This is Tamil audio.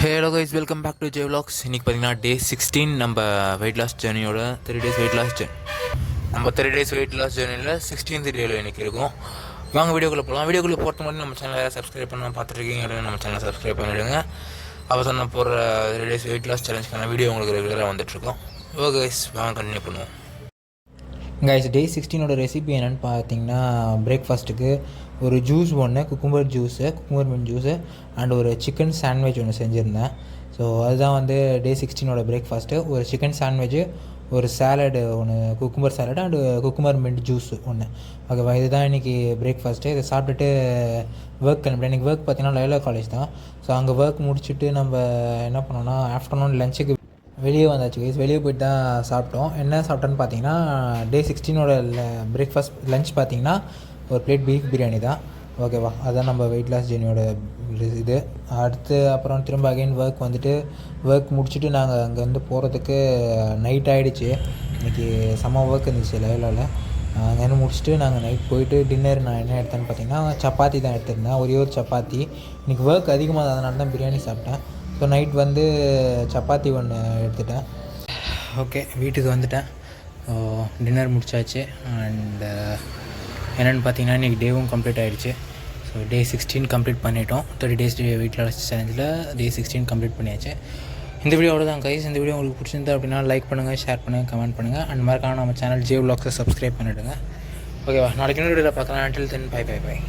Hello guys, welcome back to J vlogs. இன்றைக்கி பார்த்தீங்கன்னா டே 16 நம்ம வெயிட் லாஸ் ஜேர்னியோட 3 days வெயிட் லாஸ் ஜேர்னி. நம்ம 3 days வெயிட் லாஸ் ஜேர்னியில் 16th டேவில் இன்றைக்கி இருக்கும். வாங்க வீடியோக்குள்ளே போகலாம். வீடியோக்குள்ளே போகிறது மட்டும் நம்ம சேனலை சப்ஸ்கிரைப் பண்ண பார்த்துருக்கீங்க அப்படின்னா நம்ம சேனலை சப்ஸ்கிரைப் பண்ணிவிடுங்க. அப்போ தான் நான் போகிற 3 days வெயிட் லாஸ் சேலஞ்சுக்கான வீடியோ உங்களுக்கு ரெகுலராக வந்துட்டுருக்கோம். ஓகே கைஸ், வாங்க கண்டினியூ பண்ணுவோம். கைஸ், டே 16ஓட ரெசிபி என்னென்னு பார்த்தீங்கன்னா, பிரேக்ஃபாஸ்ட்டுக்கு ஒரு ஜூஸ் ஒன்று, குக்கும்பர் மின்ட் ஜூஸு அண்ட் ஒரு சிக்கன் சாண்ட்விச் ஒன்று செஞ்சுருந்தேன். ஸோ அதுதான் வந்து டே 16ஓட பிரேக்ஃபாஸ்ட்டு. ஒரு சிக்கன் சாண்ட்விச்சு, ஒரு சாலடு ஒன்று, cucumber salad and cucumber mint juice ஒன்று. ஓகேவா, இதுதான் இன்றைக்கி பிரேக்ஃபாஸ்ட்டு. இதை சாப்பிட்டுட்டு ஒர்க் கிளம்பிட்டேன். இன்றைக்கி ஒர்க் பார்த்தீங்கன்னா லைலா காலேஜ் தான். ஸோ அங்கே ஒர்க் முடிச்சுட்டு நம்ம என்ன பண்ணோன்னா, ஆஃப்டர்நூன் லஞ்சுக்கு வெளியே வந்தாச்சு கைஸ். வெளியே போய்ட்டு தான் சாப்பிட்டோம். என்ன சாப்பிட்டோன்னு பார்த்தீங்கன்னா, டே 16ஓட பிரேக்ஃபாஸ்ட் லஞ்ச் பார்த்தீங்கன்னா ஒரு பிளேட் பீஃப் பிரியாணி தான். ஓகேவா, அதுதான் நம்ம வெயிட் லாஸ் ஜெர்னியோட இது. அடுத்து அப்புறம் திரும்ப அகைன் ஒர்க் முடிச்சுட்டு நாங்கள் அங்கேருந்து போகிறதுக்கு நைட் ஆகிடுச்சு. இன்றைக்கி செம்ம ஒர்க் இருந்துச்சு லைலாவில். அங்கேருந்து முடிச்சுட்டு நாங்கள் நைட் போயிட்டு டின்னர் நான் என்ன எடுத்தேன்னு பார்த்தீங்கன்னா சப்பாத்தி தான் எடுத்திருந்தேன். ஒரே ஒரு சப்பாத்தி. இன்றைக்கி ஒர்க் அதிகமாக அதனால தான் பிரியாணி சாப்பிட்டேன். ஸோ நைட் வந்து சப்பாத்தி ஒன்று எடுத்துட்டேன். ஓகே, வீட்டுக்கு வந்துட்டேன். டின்னர் முடிச்சாச்சு. அண்டு என்னென்னு பார்த்தீங்கன்னா இன்றைக்கி டேவும் கம்ப்ளீட் ஆகிடுச்சு. ஸோ டே 16 கம்ப்ளீட் பண்ணிட்டோம். 30 days வெயிட் லாஸ் சேலஞ்சில் டே 16 கம்ப்ளீட் பண்ணியாச்சு. இந்த வீடியோவோட தான் கைஸ். இந்த வீடியோ உங்களுக்கு பிடிச்சிருந்தா அப்படின்னா லைக் பண்ணுங்கள், ஷேர் பண்ணுங்கள், கமெண்ட் பண்ணுங்கள். அண்ட் மறக்காம நம்ம சேனல் ஜே vlogsஸை சப்ஸ்கிரைப் பண்ணிவிடுங்க. ஓகேவா, நாளைக்கு இன்னொரு வீடியோவில் பார்க்கலாம். until then, bye.